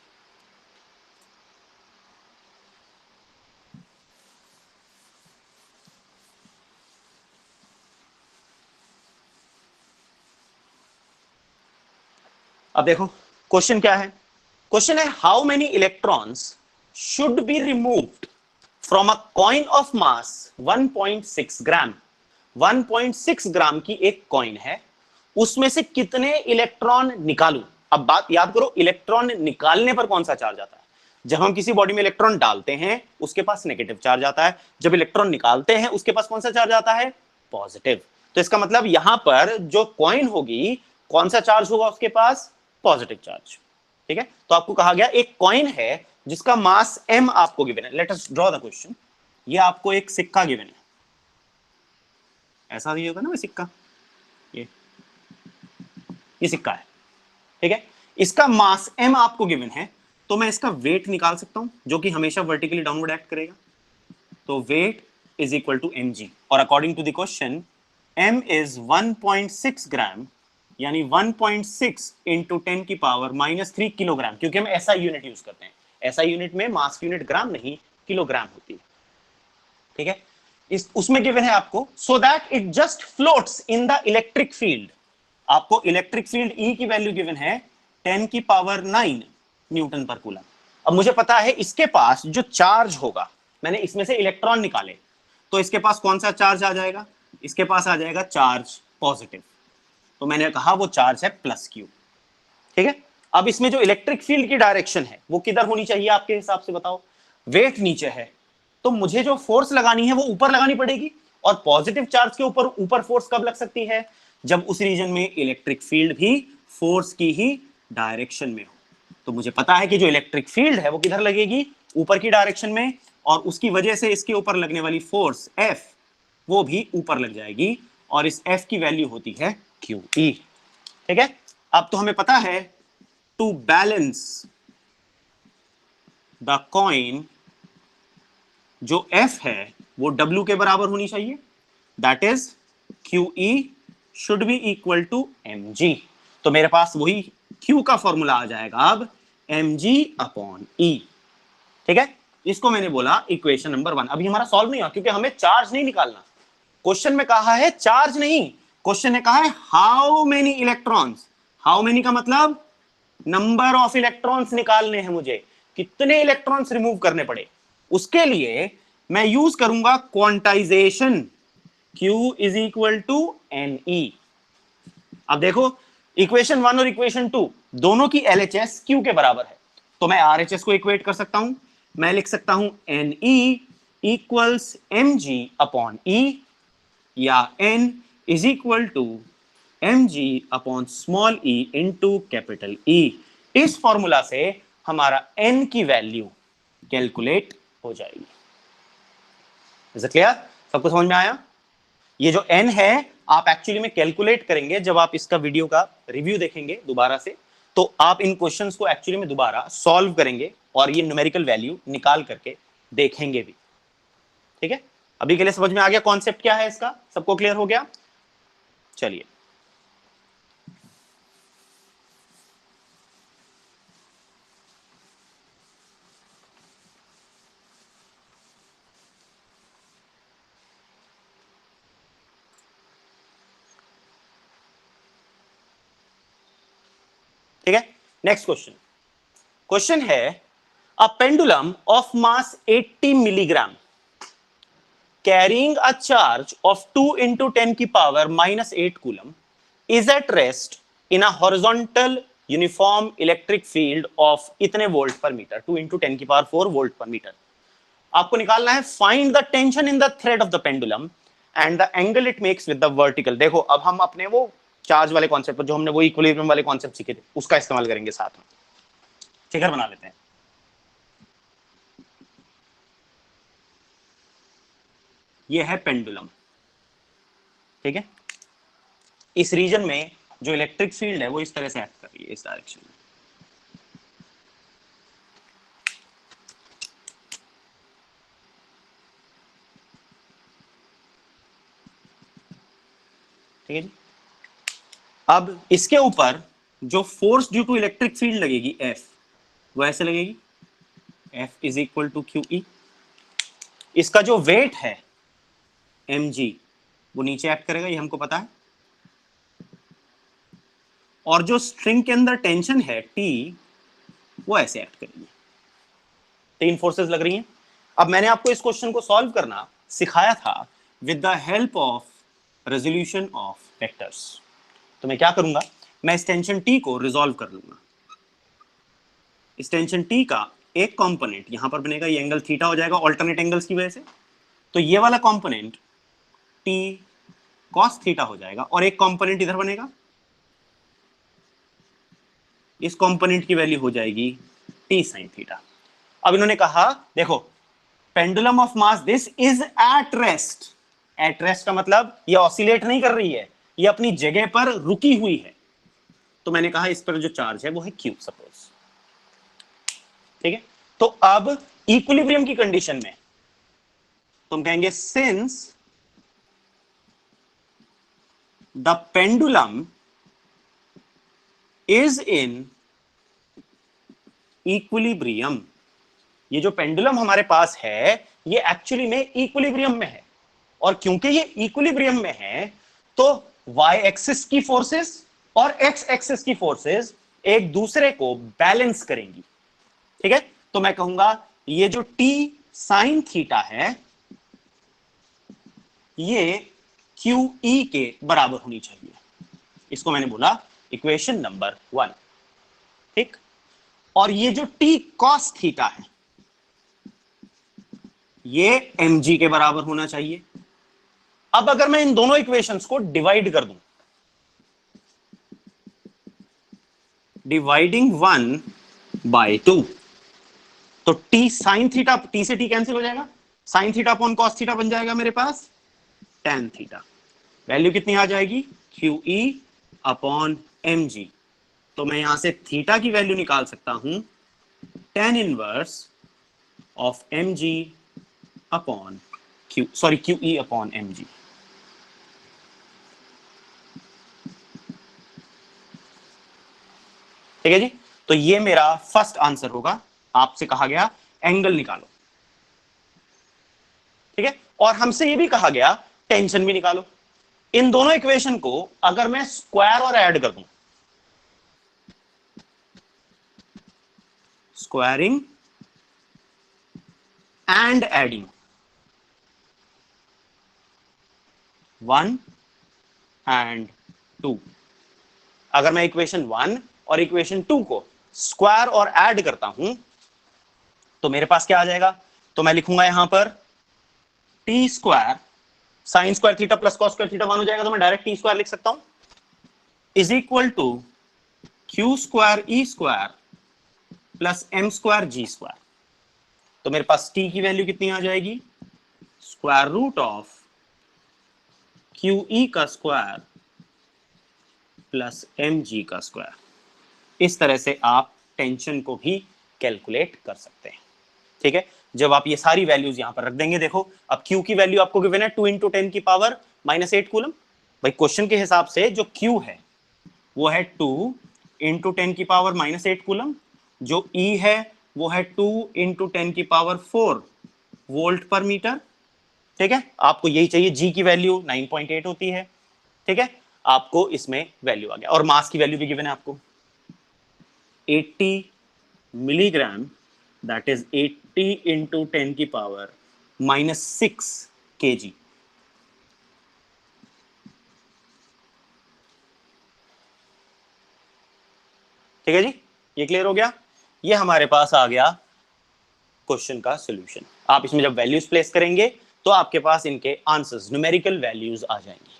अब देखो क्वेश्चन क्या है। क्वेश्चन है how many electrons should be removed from a coin of mass 1.6 ग्राम। 1.6 ग्राम की एक कॉइन है, उसमें से कितने इलेक्ट्रॉन निकालूं? अब बात याद करो, इलेक्ट्रॉन निकालने पर कौन सा चार्ज आता है? जब हम किसी बॉडी में इलेक्ट्रॉन डालते हैं उसके पास नेगेटिव चार्ज आता है, जब इलेक्ट्रॉन निकालते हैं उसके पास कौन सा चार्ज आता है? पॉजिटिव। तो इसका मतलब यहां पर जो कॉइन होगी कौन सा चार्ज होगा उसके पास? Positive charge. ठीक है, तो आपको कहा गया एक कॉइन है जिसका मास m आपको गिवन है। Let us draw the question. ये आपको एक सिक्का गिवन है, ऐसा दिया होगा ना सिक्का, ये सिक्का है। ठीक है, इसका मास m आपको गिवन है, तो मैं इसका वेट निकाल सकता हूं जो कि हमेशा वर्टिकली डाउनवर्ड एक्ट करेगा। तो weight is equal to mg, और according to the question m is 1.6 gram, यानी 1.6 इंटू 10 की पावर -3 किलोग्राम, क्योंकि हम ऐसा यूनिट यूज करते हैं। ऐसा यूनिट में मास यूनिट ग्राम नहीं किलोग्राम होती है। ठीक है, इस उसमें गिवन है आपको, so that it just floats in the electric field. आपको इलेक्ट्रिक फील्ड ई की वैल्यू गिवन है 10⁹ न्यूटन पर कूलम। अब मुझे पता है इसके पास जो चार्ज होगा, मैंने इसमें से इलेक्ट्रॉन निकाले, तो इसके पास कौन सा चार्ज आ जाएगा, इसके पास आ जाएगा चार्ज पॉजिटिव, तो मैंने कहा वो चार्ज है +Q। ठीक है, अब इसमें जो इलेक्ट्रिक फील्ड की डायरेक्शन है वो किधर होनी चाहिए आपके हिसाब से बताओ। वेट नीचे है, तो मुझे जो फोर्स लगानी है वो ऊपर लगानी पड़ेगी, और पॉजिटिव चार्ज के ऊपर फोर्स कब लग सकती है, जब उस रीजन में इलेक्ट्रिक फील्ड भी फोर्स की ही डायरेक्शन में हो। तो मुझे पता है कि जो इलेक्ट्रिक फील्ड है वो किधर लगेगी, ऊपर की डायरेक्शन में, और उसकी वजह से इसके ऊपर लगने वाली फोर्स F वो भी ऊपर लग जाएगी, और इस F की वैल्यू होती है QE। ठीक है, अब तो हमें पता है टू बैलेंस द कॉइन जो F है वो W के बराबर होनी चाहिए, that is QE should be equal to mg। तो मेरे पास वही Q का फॉर्मूला आ जाएगा अब mg/E। ठीक है, इसको मैंने बोला इक्वेशन नंबर 1। अभी हमारा सॉल्व नहीं हुआ क्योंकि हमें चार्ज नहीं निकालना। क्वेश्चन में कहा है चार्ज नहीं, क्वेश्चन ने कहा है how many electrons. How many का मतलब नंबर ऑफ इलेक्ट्रॉन्स निकालने हैं मुझे, कितने इलेक्ट्रॉन्स रिमूव करने पड़े। उसके लिए मैं यूज करूंगा quantization, Q is equal to NE। अब देखो इक्वेशन 1 और इक्वेशन 2 दोनों की LHS Q के बराबर है, तो मैं RHS को इक्वेट कर सकता हूं। मैं लिख सकता हूं NE इक्वल्स mg/E, या N is equal to mg/e into capital E। इस फॉर्मूला से हमारा N की वैल्यू कैलकुलेट हो जाएगी। Is it clear? सबको समझ में आया? ये जो N है आप एक्चुअली में कैलकुलेट करेंगे जब आप इसका वीडियो का रिव्यू देखेंगे दोबारा से, तो आप इन क्वेश्चंस को एक्चुअली में दोबारा सॉल्व करेंगे और ये न्यूमेरिकल वैल्यू निकाल करके देखेंगे भी। ठीक है, अभी के लिए समझ में आ गया कॉन्सेप्ट क्या है इसका? सबको क्लियर हो गया? चलिए ठीक है, नेक्स्ट क्वेश्चन। क्वेश्चन है a pendulum of mass 80 milligram carrying a charge of 2 into 10 की power -8 coulomb is at rest in a horizontal uniform electric field of इतने वोल्ट पर मीटर, 2 into 10 की पावर 4 वोल्ट पर मीटर। आपको निकालना है find the tension in the thread of the pendulum and the angle it makes with the vertical. देखो अब हम अपने वो चार्ज वाले कॉन्सेप्ट जो हमने वो इक्विलिब्रियम वाले कॉन्सेप्ट सीखे थे उसका इस्तेमाल करेंगे साथ में। फिगर बना लेते हैं। ये है पेंडुलम, ठीक है, इस रीजन में जो इलेक्ट्रिक फील्ड है वो इस तरह से एक्ट कर रही है, इस डायरेक्शन में। ठीक है जी, अब इसके ऊपर जो force due to electric field लगेगी F, वो ऐसे लगेगी F is equal to QE। इसका जो वेट है mg वो नीचे एक्ट करेगा, ये हमको पता है, और जो स्ट्रिंग के अंदर टेंशन है T वो ऐसे एक्ट करेगी। 3 फोर्सेस लग रही हैं। अब मैंने आपको इस क्वेश्चन को सॉल्व करना सिखाया था with the help of resolution of vectors. तो मैं क्या करूंगा, मैं इस टेंशन T को रिजॉल्व कर लूंगा। इस टेंशन T का एक कंपोनेंट यहां पर बनेगा, ये एंगल थीटा हो जाएगा ऑल्टरनेट एंगल्स की वजह से, तो ये वाला कंपोनेंट T cos थीटा हो जाएगा, और एक कंपोनेंट इधर बनेगा, इस कंपोनेंट की वैल्यू हो जाएगी T sin थीटा। अब इन्होंने कहा देखो pendulum of mass this is at rest. At rest का मतलब ये ऑसिलेट नहीं कर रही है, ये अपनी जगह पर रुकी हुई है। तो मैंने कहा इस पर जो चार्ज है वो है Q सपोज। ठीक है, तो अब इक्विलिब्रियम की कंडीशन में तुम कहेंगे since the pendulum is in equilibrium, ये जो पेंडुलम हमारे पास है ये एक्चुअली में इक्विलिब्रियम में है। और क्योंकि ये इक्विलिब्रियम में है तो y एक्सिस की फोर्सेस और x एक्सिस की फोर्सेस एक दूसरे को बैलेंस करेंगी। ठीक है, तो मैं कहूंगा ये जो t साइन थीटा है ये QE के बराबर होनी चाहिए। इसको मैंने बोला इक्वेशन नंबर 1। ठीक, और ये जो t cos थीटा है ये mg के बराबर होना चाहिए। अब अगर मैं इन दोनों इक्वेशंस को डिवाइड कर दूं, डिवाइडिंग 1 बाय 2, तो t साइन थीटा, t से t कैंसिल हो जाएगा, sine theta upon cos theta बन जाएगा मेरे पास tan थीटा। वैल्यू कितनी आ जाएगी, QE अपॉन mg। तो मैं यहां से थीटा की वैल्यू निकाल सकता हूं tan inverse of mg upon QE upon mg। ठीक है जी, तो ये मेरा फर्स्ट आंसर होगा। आपसे कहा गया एंगल निकालो। ठीक है, और हमसे ये भी कहा गया टेंशन भी निकालो। इन दोनों इक्वेशन को अगर मैं स्क्वायर और ऐड कर दूं, स्क्वायरिंग एंड एडिंग 1 एंड 2, अगर मैं इक्वेशन 1 और इक्वेशन 2 को स्क्वायर और ऐड करता हूं तो मेरे पास क्या आ जाएगा, तो मैं लिखूंगा यहां पर T square sine square theta plus cos square theta 1 हो जाएगा, तो मैं डायरेक्ट टी स्क्वायर लिख सकता हूं is equal to Q square E square plus M square G square. तो मेरे पास टी की वैल्यू कितनी आ जाएगी, square root of Q E का स्क्वायर प्लस एम जी का स्क्वायर। इस तरह से आप टेंशन को भी कैलकुलेट कर सकते हैं। ठीक है, जब आप ये सारी वैल्यूज यहां पर रख देंगे, देखो अब Q की वैल्यू आपको गिवन है 2 × 10 की पावर -8 कूलम। भाई क्वेश्चन के हिसाब से जो Q है वो है 2 × 10 की पावर -8 कूलम, जो E है वो है 2 × 10 की पावर 4 वोल्ट पर मीटर। ठीक है, आपको यही चाहिए, G की वैल्यू 9.8 होती है। ठीक है, आपको इसमें वैल्यू आ गया, और मास की वैल्यू भी गिवन है आपको 80 मिलीग्राम, that is 80 into 10 की पावर -6 kg। ठीक है जी, ये क्लियर हो गया। ये हमारे पास आ गया क्वेश्चन का सॉल्यूशन। आप इसमें जब वैल्यूज प्लेस करेंगे तो आपके पास इनके आंसर्स न्यूमेरिकल वैल्यूज आ जाएंगी।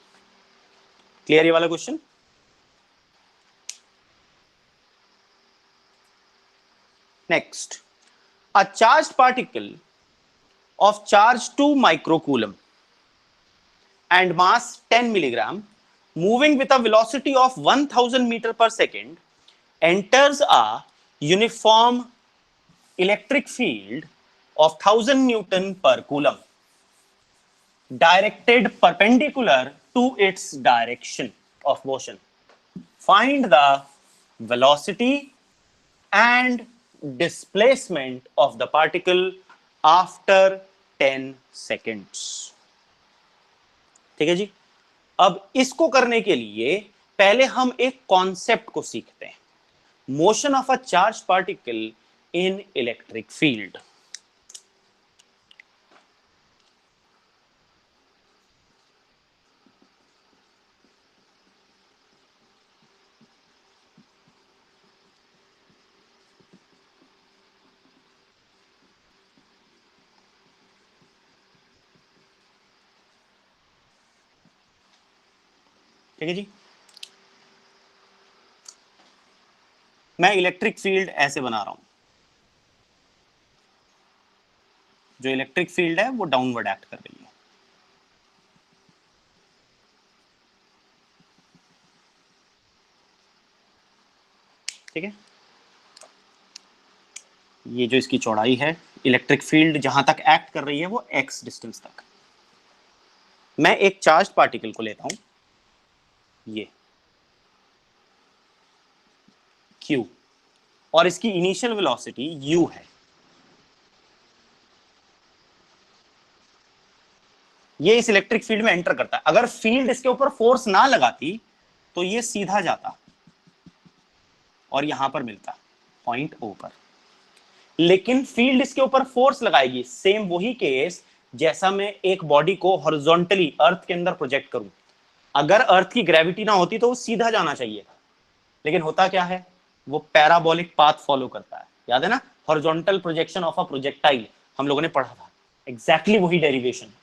क्लियर ये वाला question. Next, a charged particle of charge 2 microcoulomb and mass 10 milligram moving with a velocity of 1000 meter per second enters a uniform electric field of 1000 newton per coulomb directed perpendicular to its direction of motion. Find the velocity and displacement of the particle after 10 seconds. ठीक है जी, अब इसको करने के लिए पहले हम एक कॉन्सेप्ट को सीखते हैं, motion of a charge particle in electric field. ठीक है जी, मैं इलेक्ट्रिक फील्ड ऐसे बना रहा हूं, जो इलेक्ट्रिक फील्ड है वो डाउनवर्ड एक्ट कर रही है। ठीक है, ये जो इसकी चौड़ाई है, इलेक्ट्रिक फील्ड जहां तक एक्ट कर रही है वो x डिस्टेंस तक। मैं एक चार्ज पार्टिकल को लेता हूं, ये q, और इसकी इनिशियल वेलोसिटी u है। ये इस इलेक्ट्रिक फील्ड में एंटर करता है। अगर फील्ड इसके ऊपर फोर्स ना लगाती तो ये सीधा जाता और यहां पर मिलता पॉइंट ओ पर, लेकिन फील्ड इसके ऊपर फोर्स लगाएगी। सेम वही केस जैसा मैं एक बॉडी को हॉरिजॉन्टली अर्थ के अंदर प्रोजेक्ट करूं, अगर अर्थ की ग्रेविटी ना होती तो वो सीधा जाना चाहिए, लेकिन होता क्या है, वो पैराबोलिक पाथ फॉलो करता है। याद है ना, horizontal projection of a projectile हम लोगों ने पढ़ा था, एग्जैक्टली वही डेरिवेशन।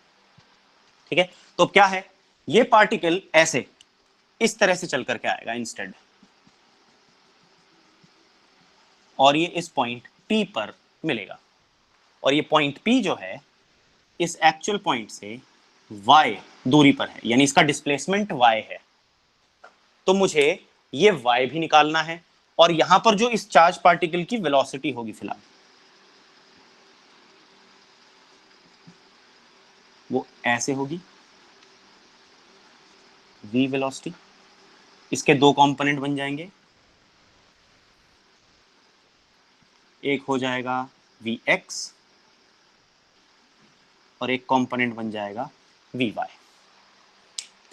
ठीक है, तो क्या है, ये पार्टिकल ऐसे इस तरह से चल करके आएगा इंस्टेड, और ये इस पॉइंट P पर मिलेगा, और ये पॉइंट P जो है इस एक्चुअल पॉइंट से y दूरी पर है, यानी इसका डिस्प्लेसमेंट y है। तो मुझे ये y भी निकालना है, और यहां पर जो इस चार्ज पार्टिकल की वेलोसिटी होगी फिलहाल वो ऐसे होगी, v वेलोसिटी। इसके दो कंपोनेंट बन जाएंगे, एक हो जाएगा vx और एक कंपोनेंट बन जाएगा vy।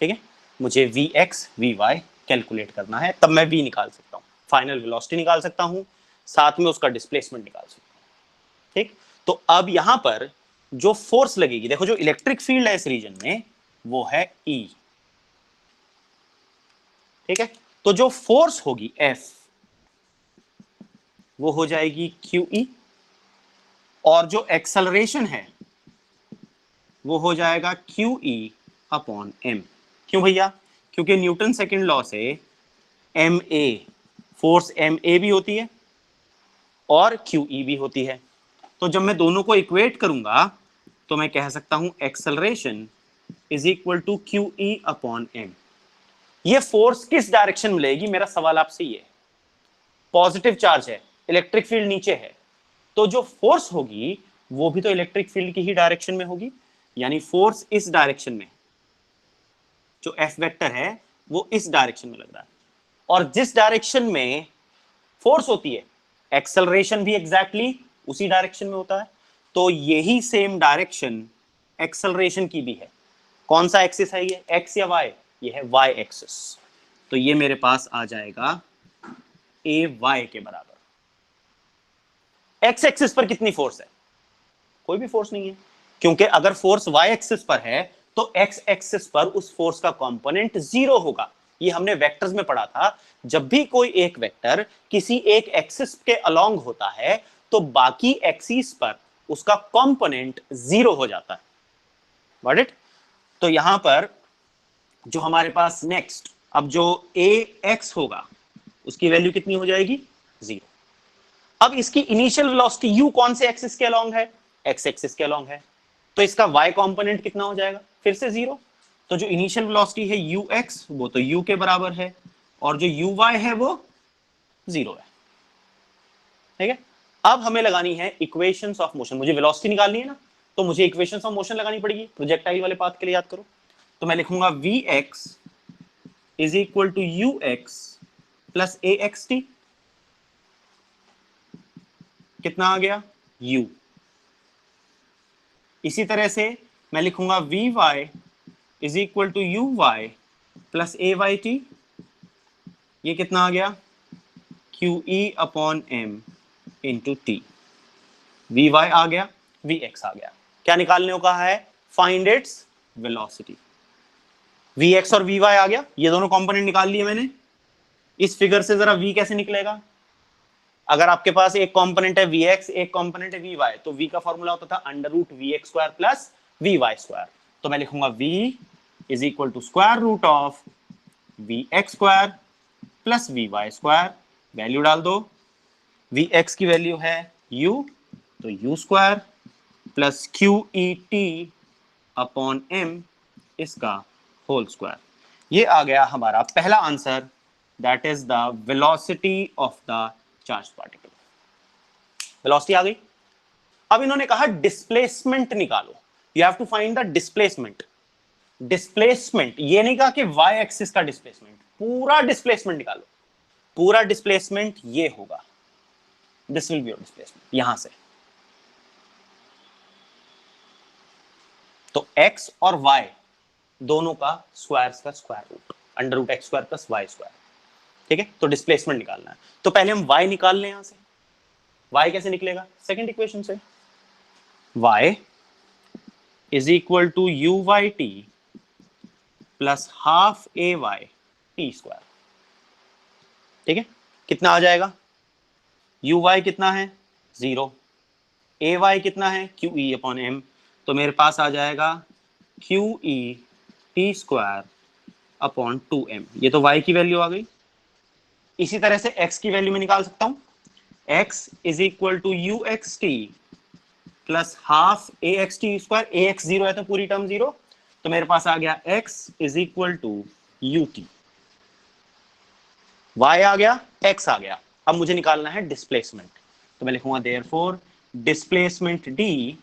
ठीक है, मुझे vx vy कैलकुलेट करना है, तब मैं v निकाल सकता हूं, फाइनल वेलोसिटी निकाल सकता हूं, साथ में उसका डिस्प्लेसमेंट निकाल सकता हूं। ठीक, तो अब यहां पर जो फोर्स लगेगी, देखो जो इलेक्ट्रिक फील्ड है इस रीजन में वो है E। ठीक है, तो जो फोर्स होगी F वो हो जाएगी QE, और जो एक्सेलरेशन है वो हो जाएगा QE अपॉन M। क्यों भैया, क्योंकि न्यूटन सेकंड लॉ से MA, फोर्स MA भी होती है और QE भी होती है। तो जब मैं दोनों को इक्वेट करूंगा तो मैं कह सकता हूं acceleration is equal to QE upon M। ये फोर्स किस डायरेक्शन में लेगी, मेरा सवाल आपसे ये। पॉजिटिव चार्ज है, इलेक्ट्रिक फील्ड नीचे है, तो जो फोर्स होगी वो भी तो इलेक्ट्रिक फील्ड की ही डायरेक्शन में होगी, यानी फोर्स इस डायरेक्शन में, जो F वेक्टर है वो इस डायरेक्शन में लग रहा है, और जिस डायरेक्शन में फोर्स होती है एक्सेलरेशन भी एग्जैक्टली उसी डायरेक्शन में होता है। तो यही सेम डायरेक्शन एक्सेलरेशन की भी है। कौन सा एक्सिस है ये, एक्स या वाई, ये है वाई एक्सिस। तो ये मेरे पास आ जाएगा ए वाई के बराबर। एक्स एक्सिस पर कितनी फोर्स है, कोई भी फोर्स नहीं है, क्योंकि अगर फोर्स वाई एक्सिस पर है तो एक्स एक्सिस पर उस फोर्स का कंपोनेंट जीरो होगा। ये हमने वेक्टर्स में पढ़ा था, जब भी कोई एक वेक्टर किसी एक एक्सिस के अलोंग होता है तो बाकी एक्सिस पर उसका कंपोनेंट जीरो हो जाता है। Got it. तो यहां पर जो हमारे पास नेक्स्ट, अब जो ए एक्स होगा उसकी वैल्यू कितनी हो जाएगी, जीरो। अब इसकी इनिशियल वेलोसिटी u कौन से एक्सिस के अलोंग है, एक्स एक्सिस के अलोंग है, तो इसका y कंपोनेंट कितना हो जाएगा, फिर से जीरो। तो जो इनिशियल वेलोसिटी है ux वो तो u के बराबर है, और जो uy है वो जीरो है। ठीक है, अब हमें लगानी है इक्वेशंस ऑफ मोशन। मुझे वेलोसिटी निकालनी है ना, तो मुझे इक्वेशंस ऑफ मोशन लगानी पड़ेगी प्रोजेक्टाइल वाले पाथ के लिए, याद करो। तो मैं लिखूंगा vx is equal to ux plus axt, कितना आ गया u। इसी तरह से मैं लिखूंगा vy is equal to uy plus ayt, ये कितना आ गया QE upon m into T. vy आ गया, vx आ गया। क्या निकालने को कहा है, फाइंड इट्स वेलोसिटी। vx और vy आ गया, ये दोनों कंपोनेंट निकाल लिए मैंने। इस फिगर से जरा v कैसे निकलेगा, अगर आपके पास एक कंपोनेंट है vx, एक कंपोनेंट है vy, तो v का फॉर्मूला होता था under root vx square plus vy square. तो मैं लिखूंगा v is equal to square root of vx square plus vy square. Value डाल दो, vx की वैल्यू है u, तो u square plus QET upon m इसका होल स्क्वायर। ये आ गया हमारा पहला answer, that is the velocity of the charge particle. Velocity आ गई। अब इन्होंने कहा डिस्प्लेसमेंट निकालो, you have to find the displacement. Displacement ये नहीं कहा कि y एक्सिस का डिस्प्लेसमेंट, पूरा डिस्प्लेसमेंट निकालो। पूरा डिस्प्लेसमेंट ये होगा, this will be your displacement यहां से। तो x और y दोनों का स्क्वायर का square root, under root X square plus Y square. ठीक है, तो डिस्प्लेसमेंट निकालना है। तो पहले हम y निकाल लें। यहां से y कैसे निकलेगा? सेकंड इक्वेशन से, y is equal to U Y T plus half A Y T square. ठीक है, कितना आ जाएगा? यू वाई कितना है? 0, ए वाई कितना है? क्यू ई अपॉन एम। तो मेरे पास आ जाएगा Q E T square upon 2m। ये तो y की वैल्यू आ गई। इसी तरह से x की वैल्यू में निकाल सकता हूं, x is equal to U X T plus half A X T square. A X 0 है तो पूरी टर्म 0, तो मेरे पास आ गया x is equal to U T. y आ गया, x आ गया। अब मुझे निकालना है डिस्प्लेसमेंट, तो मैं लिखूंगा therefore displacement d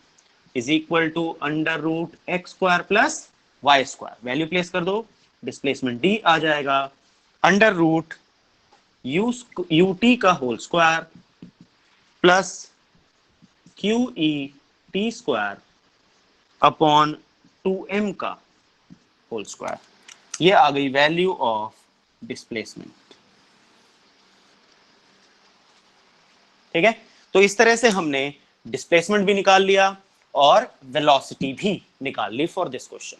is equal to under root X square plus Y square. Value place कर दो, डिस्प्लेसमेंट d आ जाएगा अंडर रूट यू टी का whole square plus Q E T square upon 2m का whole square. ये आ गई value of displacement. ठीक है, तो इस तरह से हमने डिस्प्लेसमेंट भी निकाल लिया और वेलोसिटी भी निकाल ली फॉर दिस क्वेश्चन।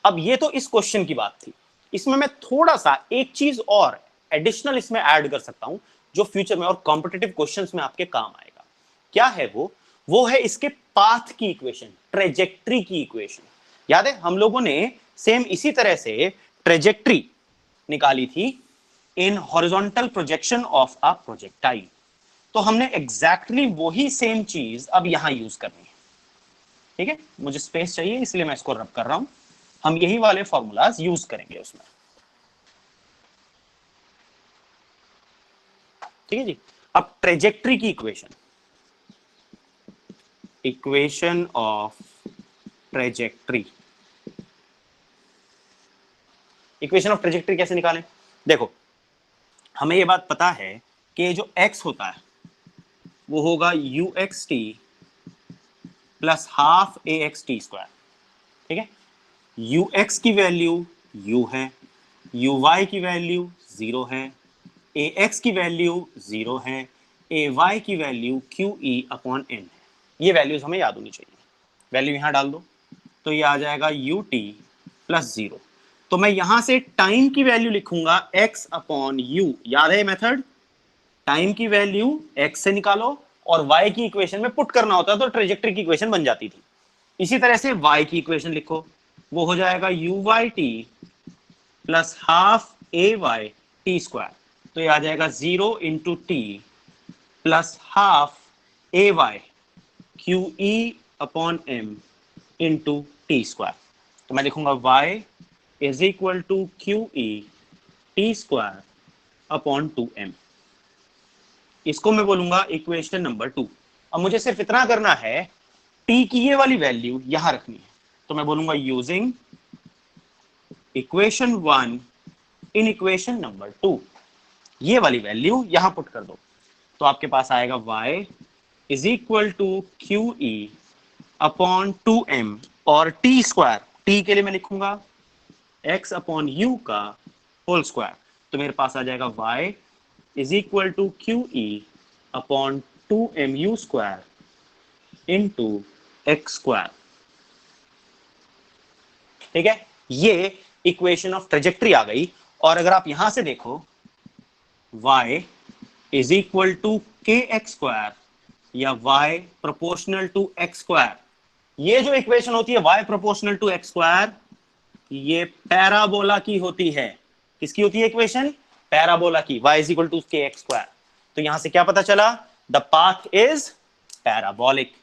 अब ये तो इस क्वेश्चन की बात थी। इसमें मैं थोड़ा सा एक चीज और एडिशनल इसमें ऐड कर सकता हूं जो फ्यूचर में और कॉम्पिटिटिव क्वेश्चंस में आपके काम आएगा। क्या है वो है इसके पाथ की इक्वेशन, ट्रेजेक्ट्री की इक्वेशन। याद है हम लोगों ने सेम इसी तरह से ट्रेजेक्ट्री निकाली थी in horizontal projection of a projectile. तो हमने एग्जैक्टली वही सेम चीज अब यहां यूज करनी है। ठीक है, मुझे स्पेस चाहिए इसलिए मैं इसको रब कर रहा हूं। हम यही वाले फॉर्मूलाज यूज करेंगे उसमें। ठीक है जी। अब ट्रेजेक्ट्री की equation of trajectory, equation of trajectory कैसे निकालें? देखो, हमें यह बात पता है कि जो x होता है वो होगा U X T plus half A X T square. ठीक है, यू एक्स की वैल्यू u है, यू वाई की वैल्यू 0 है, ए एक्स की वैल्यू 0 है, ए वाई की वैल्यू क्यू ई अपॉन एन है। ये वैल्यूज हमें याद होनी चाहिए। वैल्यू यहां डाल दो तो ये आ जाएगा यू टी प्लस 0। तो मैं यहां से टाइम की वैल्यू लिखूंगा x अपॉन यू। याद है मेथड, टाइम की वैल्यू x से निकालो और y की इक्वेशन में पुट करना होता है तो ट्रेजेक्ट्री की इक्वेशन बन जाती थी। इसी तरह से y की इक्वेशन लिखो, वो हो जाएगा u Y T plus half ए वाई टी स्क्वायर। तो ये आ जाएगा 0 इंटू टी प्लस हाफ ए वाई क्यू ई upon m into t square. तो मैं लिखूंगा y is equal to Q E T square upon 2m। इसको मैं बोलूंगा इक्वेशन नंबर 2। अब मुझे सिर्फ इतना करना है, t की ये वाली वैल्यू यहां रखनी है। तो मैं बोलूंगा using equation 1 in equation number 2, ये वाली वैल्यू यहां पुट कर दो। तो आपके पास आएगा y is equal to Q E upon 2m और टी स्क्वायर, टी के लिए मैं लिखूंगा x अपॉन यू का होल स्क्वायर। तो मेरे पास आ जाएगा y is equal to Q E upon 2mu square into X square. ठीक है, ये इक्वेशन ऑफ ट्रेजेक्ट्री आ गई। और अगर आप यहां से देखो y is equal to K X square या y proportional to X square, ये जो इक्वेशन होती है y proportional to X square, ये पैराबोला की होती है। किसकी होती है इक्वेशन? पैराबोला की, y is equal to K X square. तो यहां से क्या पता चला? The path is parabolic.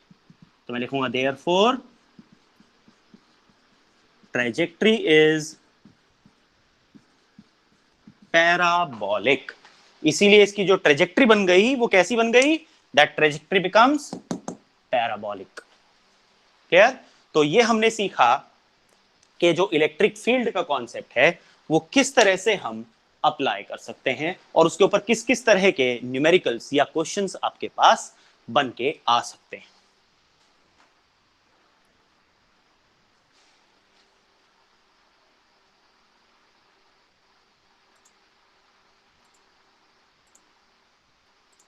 तो मैं लिखूंगा देयरफॉर ट्रेजेक्ट्री इज पैराबोलिक। इसीलिए इसकी जो ट्रेजेक्ट्री बन गई वो कैसी बन गई? That trajectory becomes parabolic. Clear? तो ये हमने सीखा कि जो इलेक्ट्रिक फील्ड का कॉन्सेप्ट है वो किस तरह से हम अप्लाई कर सकते हैं और उसके ऊपर किस किस तरह के न्यूमेरिकल्स या क्वेश्चंस आपके पास बन के आ सकते हैं।